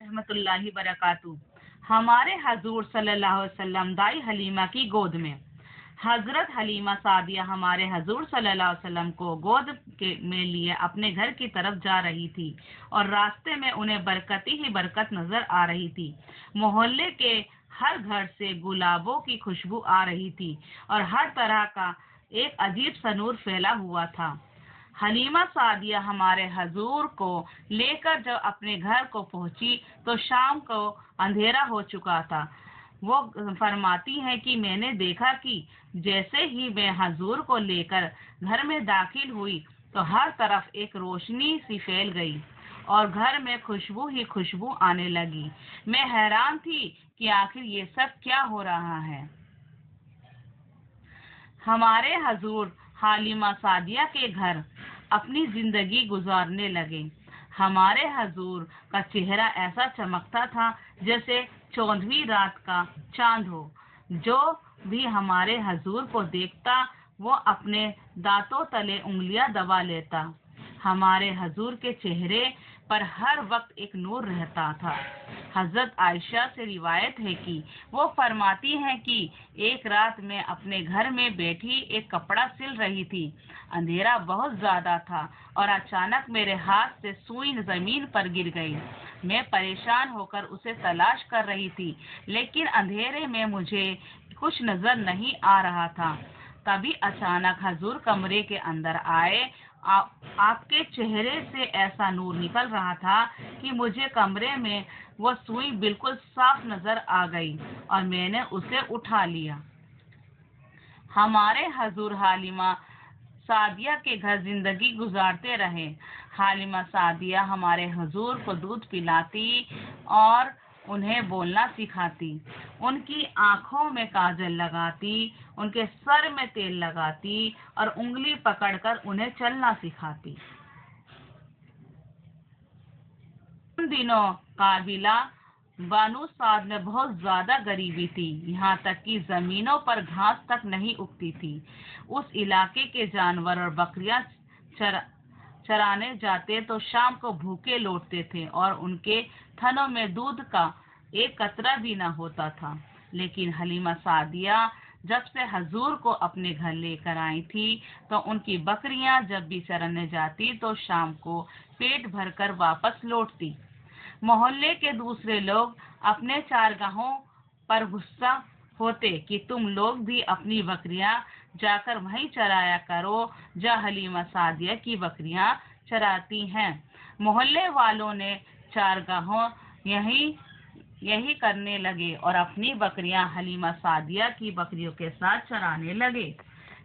रहमतुल्लाहि बरकातहू। हमारे हजूर सल्लल्लाहु अलैहि वसल्लम दाई हलीमा की गोद में। हजरत हलीमा सादिया हमारे हजूर सल्लल्लाहु अलैहि वसल्लम को में लिए अपने घर की तरफ जा रही थी और रास्ते में उन्हें बरकती ही बरकत नजर आ रही थी। मोहल्ले के हर घर से गुलाबों की खुशबू आ रही थी और हर तरह का एक अजीब सा नूर फैला हुआ था। हलीमा सादिया हमारे हजूर को लेकर जब अपने घर को पहुंची तो शाम को अंधेरा हो चुका था। वो फरमाती हैं कि मैंने देखा कि जैसे ही मैं हजूर को लेकर घर में दाखिल हुई तो हर तरफ एक रोशनी सी फैल गई और घर में खुशबू ही खुशबू आने लगी। मैं हैरान थी कि आखिर ये सब क्या हो रहा है। हमारे हजूर हालिमा सादिया के घर अपनी जिंदगी गुजारने लगे। हमारे हजूर का चेहरा ऐसा चमकता था जैसे 14वीं रात का चांद हो। जो भी हमारे हजूर को देखता वो अपने दांतों तले उंगलियां दबा लेता। हमारे हजूर के चेहरे पर हर वक्त एक नूर रहता था। हजरत आयशा से रिवायत है कि वो फरमाती हैं कि एक रात मैं अपने घर में बैठी एक कपड़ा सिल रही थी। अंधेरा बहुत ज्यादा था और अचानक मेरे हाथ से सुई जमीन पर गिर गई। मैं परेशान होकर उसे तलाश कर रही थी, लेकिन अंधेरे में मुझे कुछ नजर नहीं आ रहा था। तभी अचानक हजूर कमरे के अंदर आए। आपके चेहरे से ऐसा नूर निकल रहा था कि मुझे कमरे में वो सुई बिल्कुल साफ नजर आ गई और मैंने उसे उठा लिया। हमारे हजूर हालिमा सादिया के घर जिंदगी गुजारते रहे। हालिमा सादिया हमारे हजूर को दूध पिलाती और उन्हें बोलना सिखाती, उनकी आंखों में काजल लगाती, उनके सर में तेल लगाती और उंगली पकड़कर उन्हें चलना सिखाती। उन दिनों काबिला बानू साद में बहुत ज्यादा गरीबी थी, यहाँ तक कि जमीनों पर घास तक नहीं उगती थी। उस इलाके के जानवर और बकरियां चराने जाते तो शाम को भूखे लौटते थे और उनके थनों में दूध का एक कतरा भी न होता था। लेकिन हलीमा सादिया जब से हजूर को अपने घर लेकर आई थी तो उनकी बकरियां जब भी चरने जाती तो शाम को पेट भरकर वापस लौटती। मोहल्ले के दूसरे लोग अपने चारगाहों पर गुस्सा होते कि तुम लोग भी अपनी बकरियां जाकर वहीं चराया करो जहाँ हलीमा सादिया की बकरियां चराती हैं। मोहल्ले वालों ने चारगाहों यही करने लगे और अपनी बकरियां हलीमा सादिया की बकरियों के साथ चराने लगे।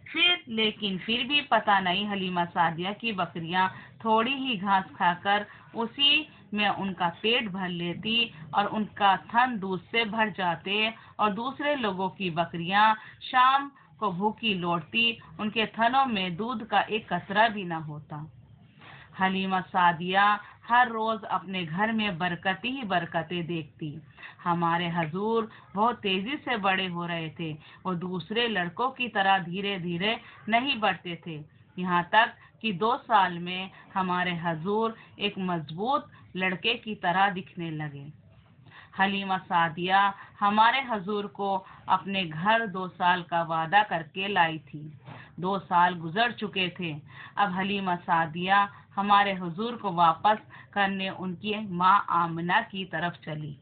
फिर भी पता नहीं हलीमा सादिया की बकरियां थोड़ी ही घास खाकर उसी में उनका पेट भर लेती और उनका थन दूध से भर जाते और दूसरे लोगों की बकरियां शाम को भूखी लौटती, उनके थनों में दूध का एक कतरा भी न होता। हलीमा सादिया हर रोज अपने घर में बरकती ही बरकतें देखती। हमारे हजूर बहुत तेजी से बड़े हो रहे थे। वो दूसरे लड़कों की तरह धीरे धीरे नहीं बढ़ते थे। यहाँ तक कि 2 साल में हमारे हजूर एक मजबूत लड़के की तरह दिखने लगे। हलीमा सादिया हमारे हजूर को अपने घर 2 साल का वादा करके लाई थी। 2 साल गुजर चुके थे। अब हलीमा सादिया हमारे हुजूर को वापस करने उनकी माँ आमना की तरफ चली।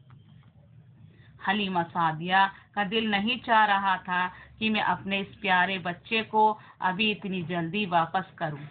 हलीमा सादिया का दिल नहीं चाह रहा था कि मैं अपने इस प्यारे बच्चे को अभी इतनी जल्दी वापस करूं।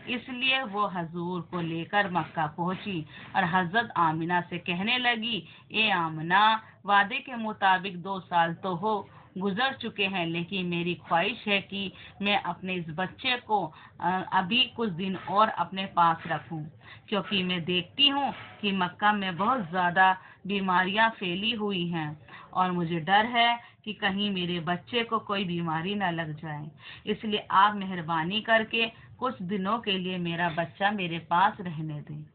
इसलिए वो हजूर को लेकर मक्का पहुंची और हजरत आमिना से कहने लगी, ए आमना, वादे के मुताबिक 2 साल तो हो गुजर चुके हैं, लेकिन मेरी ख्वाहिश है कि मैं अपने इस बच्चे को अभी कुछ दिन और अपने पास रखूं, क्योंकि मैं देखती हूँ कि मक्का में बहुत ज्यादा बीमारियां फैली हुई हैं और मुझे डर है कि कहीं मेरे बच्चे को कोई बीमारी न लग जाए। इसलिए आप मेहरबानी करके कुछ दिनों के लिए मेरा बच्चा मेरे पास रहने दें।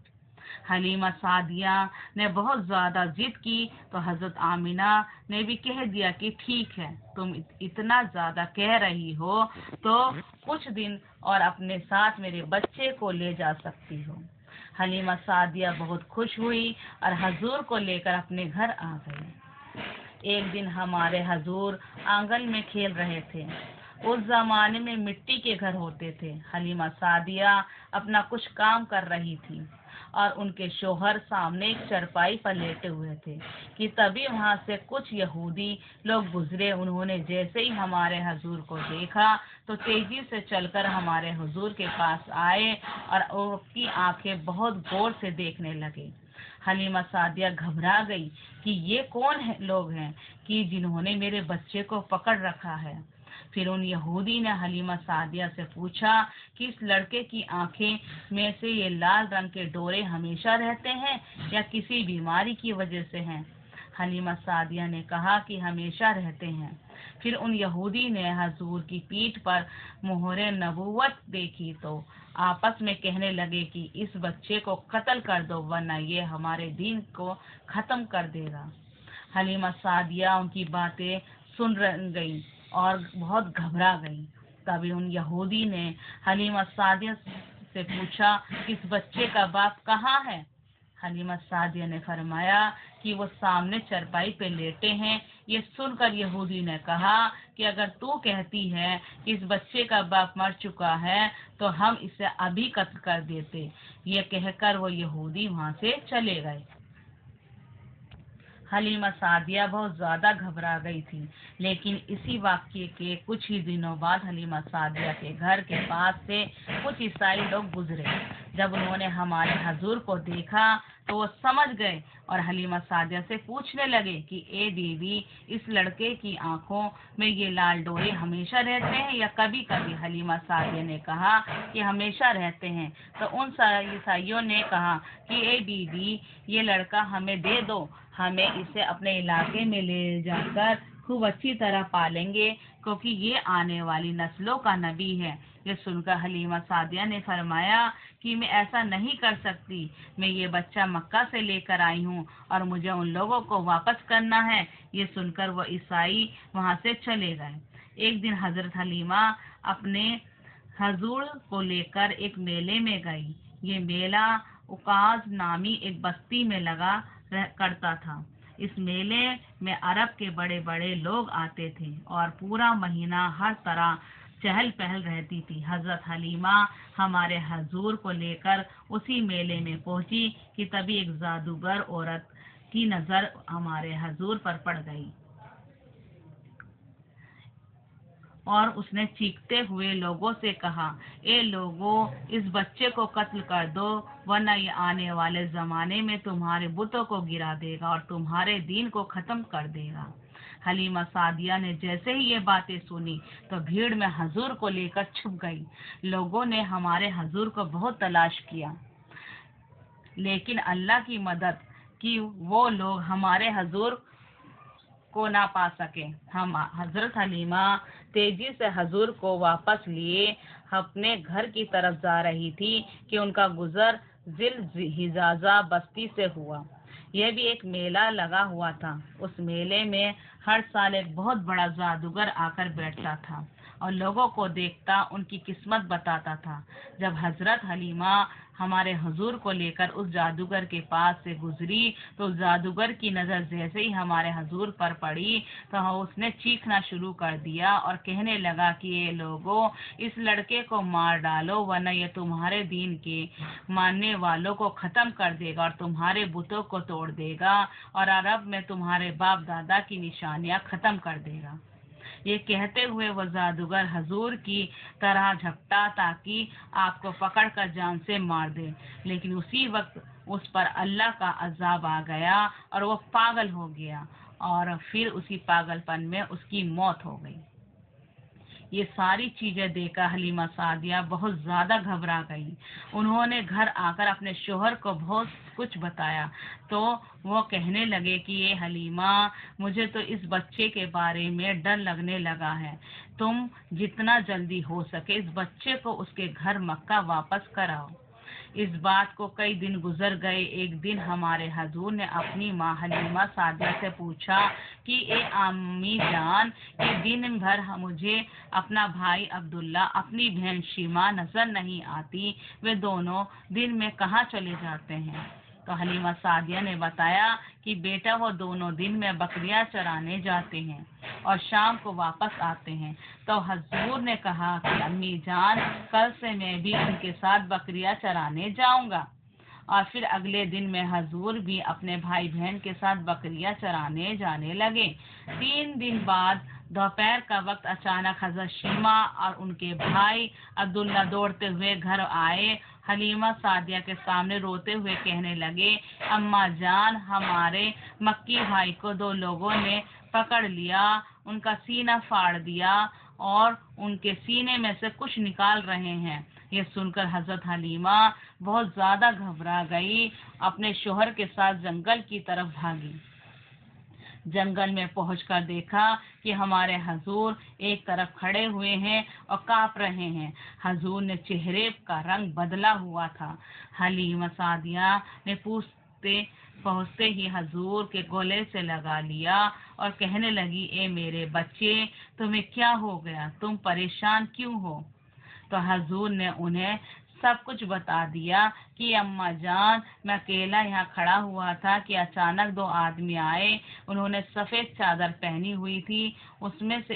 हलीमा सादिया ने बहुत ज्यादा जिद की तो हजरत आमिना ने भी कह दिया कि ठीक है, तुम इतना ज्यादा कह रही हो तो कुछ दिन और अपने साथ मेरे बच्चे को ले जा सकती हो। حلیمہ سعدیہ بہت خوش ہوئی اور حضور کو لے کر اپنے گھر آ گئی۔ ایک دن ہمارے حضور آنگن میں کھیل رہے تھے۔ اس زمانے میں مٹی کے گھر ہوتے تھے۔ حلیمہ سعدیہ اپنا کچھ کام کر رہی تھی اور ان کے شوہر سامنے ایک چرپائی پر لیٹے ہوئے تھے کہ تبھی وہاں سے کچھ یہودی لوگ گزرے۔ انہوں نے جیسے ہی ہمارے حضور کو دیکھا تو تیزی سے چل کر ہمارے حضور کے پاس آئے اور ان کی آنکھیں بہت غور سے دیکھنے لگے۔ حلیمہ سعدیہ گھبرا گئی کہ یہ کون لوگ ہیں کہ جنہوں نے میرے بچے کو پکڑ رکھا ہے۔ پھر ان یہودی نے حلیمہ سعدیہ سے پوچھا کہ اس لڑکے کی آنکھیں میں سے یہ لال رنگ کے ڈورے ہمیشہ رہتے ہیں یا کسی بیماری کی وجہ سے ہیں؟ حلیمہ سعدیہ نے کہا کہ ہمیشہ رہتے ہیں۔ پھر ان یہودی نے حضور کی پیٹھ پر مہر نبوت دیکھی تو آپس میں کہنے لگے کہ اس بچے کو قتل کر دو ورنہ یہ ہمارے دین کو ختم کر دے گا۔ حلیمہ سعدیہ ان کی باتیں سن گئی اور بہت گھبرا گئی۔ تبھی ان یہودی نے حلیمہ سعدیہ سے پوچھا کہ اس بچے کا باپ کہاں ہے؟ حلیمہ سعدیہ نے فرمایا کہ وہ سامنے چرپائی پہ لیٹے ہیں۔ یہ سن کر یہودی نے کہا کہ اگر تو کہتی ہے کہ اس بچے کا باپ مر چکا ہے تو ہم اسے ابھی قتل کر دیتے۔ یہ کہہ کر وہ یہودی وہاں سے چلے گئے۔ حلیمہ سعدیہ بہت زیادہ گھبرا گئی تھی، لیکن اسی واقعے کے کچھ ہی دنوں بعد حلیمہ سعدیہ کے گھر کے پاس سے کچھ عیسائی لوگ گزرے۔ جب انہوں نے ہمارے حضور کو دیکھا تو وہ سمجھ گئے اور حلیمہ سعدیہ سے پوچھنے لگے کہ اے بیوی، اس لڑکے کی آنکھوں میں یہ لال ڈورے ہمیشہ رہتے ہیں یا کبھی کبھی؟ حلیمہ سعدیہ نے کہا کہ ہمیشہ رہتے ہیں۔ تو ان عیسائیوں نے کہا کہ اے بیوی، یہ لڑکا ہمیں دے دو، ہمیں اسے اپنے علاقے میں لے جا کر خوب اچھی طرح پالیں گے کیونکہ یہ آنے والی نسلوں کا نبی ہے۔ یہ سن کر حلیمہ سعدیہ نے فرمایا کہ میں ایسا نہیں کر سکتی، میں یہ بچہ مکہ سے لے کر آئی ہوں اور مجھے ان لوگوں کو واپس کرنا ہے۔ یہ سن کر وہ عیسائی وہاں سے چلے گئے۔ ایک دن حضرت حلیمہ اپنے حضور کو لے کر ایک میلے میں گئی۔ یہ میلہ عکاظ نامی ایک بستی میں لگا کرتا تھا۔ اس میلے میں عرب کے بڑے بڑے لوگ آتے تھے اور پورا مہینہ ہر طرح چہل پہل رہتی تھی۔ حضرت حلیمہ ہمارے حضور کو لے کر اسی میلے میں پہنچی کہ تبھی ایک جادوگر عورت کی نظر ہمارے حضور پر پڑ گئی اور اس نے چیختے ہوئے لوگوں سے کہا، اے لوگوں، اس بچے کو قتل کر دو ورنہ یہ آنے والے زمانے میں تمہارے بتوں کو گرا دے گا اور تمہارے دین کو ختم کر دے گا۔ حلیمہ سعدیہ نے جیسے ہی یہ باتیں سنی تو بھیڑ میں حضور کو لے کر چھپ گئی۔ لوگوں نے ہمارے حضور کو بہت تلاش کیا لیکن اللہ کی مدد کی وہ لوگ ہمارے حضور کو نہ پا سکے۔ ہم حضرت حلیمہ تیزی سے حضور کو واپس لیے اپنے گھر کی طرف جا رہی تھی کہ ان کا گزر ذی الحجازہ بستی سے ہوا۔ یہ بھی ایک میلہ لگا ہوا تھا۔ اس میلے میں ہر سال ایک بہت بڑا جادوگر آ کر بیٹھتا تھا اور لوگوں کو دیکھتا ان کی قسمت بتاتا تھا۔ جب حضرت حلیمہ ہمارے حضور کو لے کر اس جادوگر کے پاس سے گزری تو اس جادوگر کی نظر جیسے ہی ہمارے حضور پر پڑی تو اس نے چیخنا شروع کر دیا اور کہنے لگا کہ یہ لوگوں، اس لڑکے کو مار ڈالو ورنہ یہ تمہارے دین کے ماننے والوں کو ختم کر دے گا اور تمہارے بتوں کو توڑ دے گا اور عرب میں تمہارے باپ دادا کی نشانیاں ختم کر دے گا۔ یہ کہتے ہوئے وہ جادوگر حضور کی طرح جھپٹا تاکہ آپ کو پکڑ کر جان سے مار دے، لیکن اسی وقت اس پر اللہ کا عذاب آ گیا اور وہ پاگل ہو گیا اور پھر اسی پاگل پن میں اس کی موت ہو گئی۔ یہ ساری چیزیں دیکھ کر حلیمہ سعدیہ بہت زیادہ گھبرا گئی۔ انہوں نے گھر آ کر اپنے شوہر کو بہت کچھ بتایا تو وہ کہنے لگے کہ یہ حلیمہ، مجھے تو اس بچے کے بارے میں ڈر لگنے لگا ہے۔ تم جتنا جلدی ہو سکے اس بچے کو اس کے گھر مکہ واپس کراؤ۔ इस बात को कई दिन गुजर गए। एक दिन हमारे हजूर ने अपनी माँ हलीमा सादिया से पूछा कि ए अम्मी जान, कि दिन भर मुझे अपना भाई अब्दुल्ला, अपनी बहन शीमा नजर नहीं आती, वे दोनों दिन में कहाँ चले जाते हैं? तो हलीमा सादिया ने बताया कि बेटा, वो दोनों दिन में बकरियां चराने जाते हैं और शाम को वापस आते हैं। तो हजूर ने कहा कि अम्मी जान, कल से मैं भी उनके साथ बकरियां चराने जाऊंगा। और फिर अगले दिन में हजूर भी अपने भाई बहन के साथ बकरियां चराने जाने लगे। 3 दिन बाद दोपहर का वक्त अचानक हजरत शीमा और उनके भाई अब्दुल्ला दौड़ते हुए घर आए। हलीमा सादिया के सामने रोते हुए कहने लगे, अम्मा जान, हमारे मक्की भाई को 2 लोगों ने पकड़ लिया, उनका सीना फाड़ दिया और उनके सीने में से कुछ निकाल रहे हैं। ये सुनकर हजरत हलीमा बहुत ज्यादा घबरा गई, अपने शोहर के साथ जंगल की तरफ भागी। जंगल में पहुंचकर देखा कि हमारे हजूर एक तरफ खड़े हुए हैं और कांप रहे हैं। हजूर ने चेहरे का रंग बदला हुआ था। हलीमा सादिया ने पहुंचते ही हजूर के गले से लगा लिया और कहने लगी, ए मेरे बच्चे, तुम्हें क्या हो गया? तुम परेशान क्यों हो? तो हजूर ने उन्हें सब कुछ बता दिया कि अम्मा जान, मैं अकेला यहाँ खड़ा हुआ था कि अचानक 2 आदमी आए। उन्होंने सफेद चादर पहनी हुई थी। उसमें से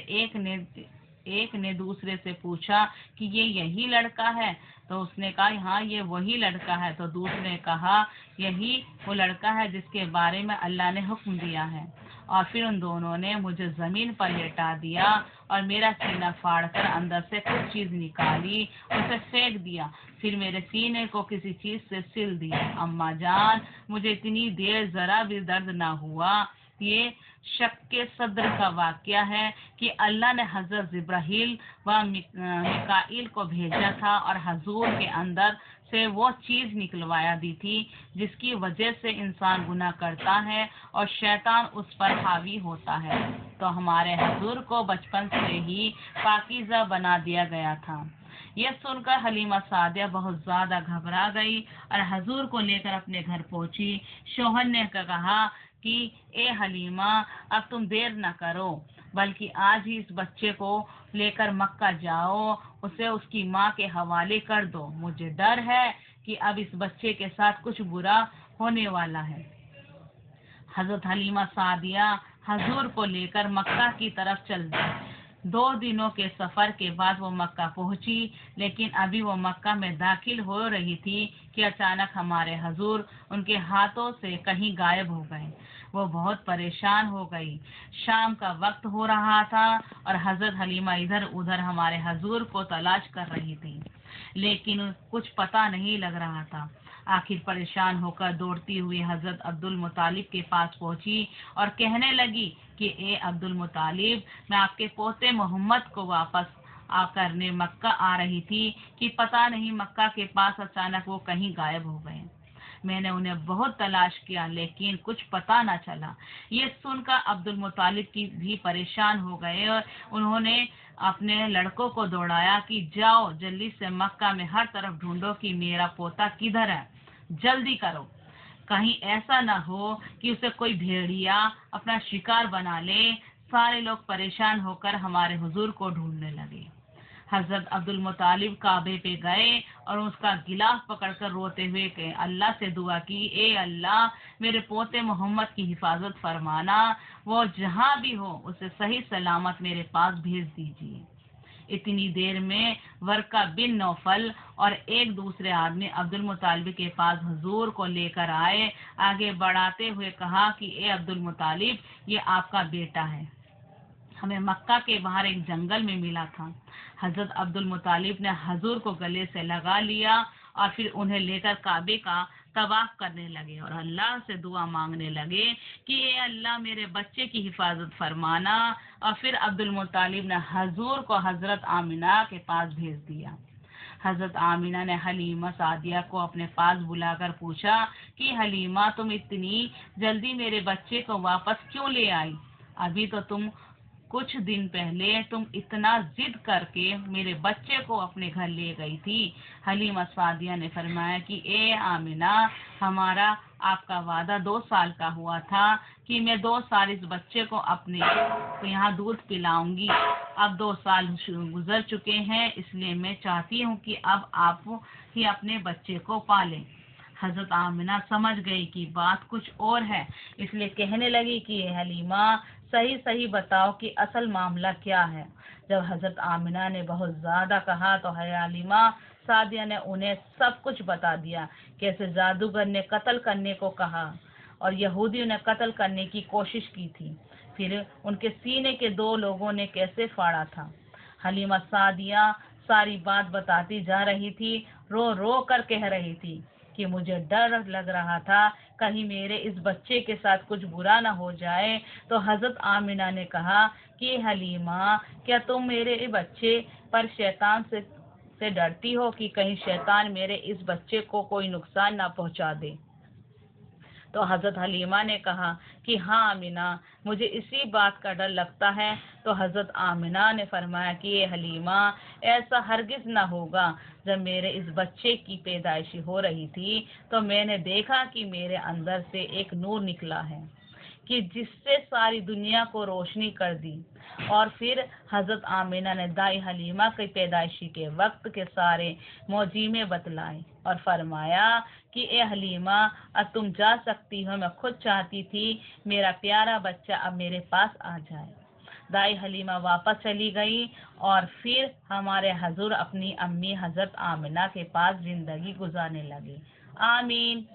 एक ने दूसरे से पूछा कि ये यही लड़का है? तो उसने कहा, हाँ, ये वही लड़का है। तो दूसरे ने कहा, यही वो लड़का है जिसके बारे में अल्लाह ने हुक्म दिया है। और फिर उन दोनों ने मुझे जमीन पर लेटा दिया और मेरा सीना फाड़कर अंदर से कुछ चीज निकाली, उसे फेंक दिया, फिर मेरे सीने को किसी चीज से सिल दिया। अम्मा जान, मुझे इतनी देर जरा भी दर्द ना हुआ। ये शक के सदर का वाकया है कि अल्लाह ने हजरत जिब्राहील व मिकाईल को भेजा था और हजूर के अंदर से वो चीज निकलवाया दी थी जिसकी वजह से इंसान गुनाह करता है और शैतान उस पर हावी होता है। तो हमारे हजूर को बचपन से ही पाकीज़ा बना दिया गया था। यह सुनकर हलीमा सादिया बहुत ज्यादा घबरा गई और हजूर को लेकर अपने घर पहुंची। शौहर ने कहा कि ए हलीमा, अब तुम देर न करो, बल्कि आज ही इस बच्चे को लेकर मक्का जाओ, उसे उसकी माँ के हवाले कर दो। मुझे डर है कि अब इस बच्चे के साथ कुछ बुरा होने वाला है। हजरत हलीमा सादिया हजूर को लेकर मक्का की तरफ चल दी। 2 दिनों के सफर के बाद वो मक्का पहुंची, लेकिन अभी वो मक्का में दाखिल हो रही थी कि अचानक हमारे हजूर उनके हाथों से कहीं गायब हो गए। वो बहुत परेशान हो गई। शाम का वक्त हो रहा था और हजरत हलीमा इधर उधर हमारे हजूर को तलाश कर रही थी, लेकिन कुछ पता नहीं लग रहा था। आखिर परेशान होकर दौड़ती हुई हजरत अब्दुल मुतालिब के पास पहुंची और कहने लगी कि ए अब्दुल मुतालिब, मैं आपके पोते मोहम्मद को वापस करने मक्का आ रही थी कि पता नहीं मक्का के पास अचानक वो कहीं गायब हो गए। मैंने उन्हें बहुत तलाश किया, लेकिन कुछ पता न चला। ये सुनकर अब्दुल मुतालिब की भी परेशान हो गए और उन्होंने अपने लड़कों को दौड़ाया कि जाओ जल्दी से मक्का में हर तरफ ढूंढो कि मेरा पोता किधर है, जल्दी करो, कहीं ऐसा न हो कि उसे कोई भेड़िया अपना शिकार बना ले। सारे लोग परेशान होकर हमारे हुजूर को ढूंढने लगे। हजरत अब्दुल मुतालिब काबे पे गए और उसका गिलाफ पकड़कर रोते हुए अल्लाह से दुआ की, ए अल्लाह, मेरे पोते मोहम्मद की हिफाजत फरमाना, वो जहाँ भी हो उसे सही सलामत मेरे पास भेज दीजिए। इतनी देर में वर्का बिन नौफल और एक दूसरे आदमी अब्दुल मुतालिब के पास हुजूर को लेकर आए। आगे बढ़ाते हुए कहा कि ए अब्दुल मुतालिब, ये आपका बेटा है, हमें मक्का के बाहर एक जंगल में मिला था। हजरत अब्दुल मुतालिब ने हजूर को गले से लगा लिया और फिर उन्हें लेकर काबे का तवाफ करने लगे और अल्लाह से दुआ मांगने लगे कि ए अल्लाह, मेरे बच्चे की हिफाजत फरमाना। और फिर अब्दुल मुतालिब ने हजूर को हजरत आमिना के पास भेज दिया। हजरत आमिना ने हलीमा सादिया को अपने पास बुलाकर पूछा कि हलीमा, तुम इतनी जल्दी मेरे बच्चे को वापस क्यों ले आई? अभी तो तुम कुछ दिन पहले तुम इतना जिद करके मेरे बच्चे को अपने घर ले गई थी। हलीमा सादिया ने फरमाया कि ए आमिना, हमारा आपका वादा 2 साल का हुआ था कि मैं 2 साल इस बच्चे को अपने यहाँ दूध पिलाऊंगी। अब 2 साल गुजर चुके हैं, इसलिए मैं चाहती हूँ कि अब आप ही अपने बच्चे को पालें। हजरत आमिना समझ गई कि बात कुछ और है, इसलिए कहने लगी कि हलीमा, सही सही बताओ कि असल मामला क्या है। जब हजरत आमिना ने बहुत ज्यादा कहा तो हलीमा सादिया ने उन्हें सब कुछ बता दिया, कैसे जादूगर ने कत्ल करने को कहा और यहूदियों ने कत्ल करने की कोशिश की थी, फिर उनके सीने के 2 लोगों ने कैसे फाड़ा था। हलीमा सादिया सारी बात बताती जा रही थी, रो रो कर कह रही थी कि मुझे डर लग रहा था कहीं मेरे इस बच्चे के साथ कुछ बुरा न हो जाए। तो हजरत आमिना ने कहा कि हलीमा, क्या तुम मेरे बच्चे पर शैतान से डरती हो कि कहीं शैतान मेरे इस बच्चे को कोई नुकसान ना पहुंचा दे। तो हजरत हलीमा ने कहा कि हाँ आमिना, मुझे इसी बात का डर लगता है। तो हजरत आमिना ने फरमाया कि ये हलीमा, ऐसा हरगिज न होगा। जब मेरे इस बच्चे की पैदाइश हो रही थी तो मैंने देखा कि मेरे अंदर से एक नूर निकला है कि जिससे सारी दुनिया को रोशनी कर दी। और फिर हजरत आमिना ने दाई हलीमा की पैदाइशी के वक्त के सारे मौजीमे बतलाए और फरमाया कि ए हलीमा, अब तुम जा सकती हो, मैं खुद चाहती थी मेरा प्यारा बच्चा अब मेरे पास आ जाए। दाई हलीमा वापस चली गई और फिर हमारे हजूर अपनी अम्मी हजरत आमिना के पास जिंदगी गुजारने लगी। आमीन।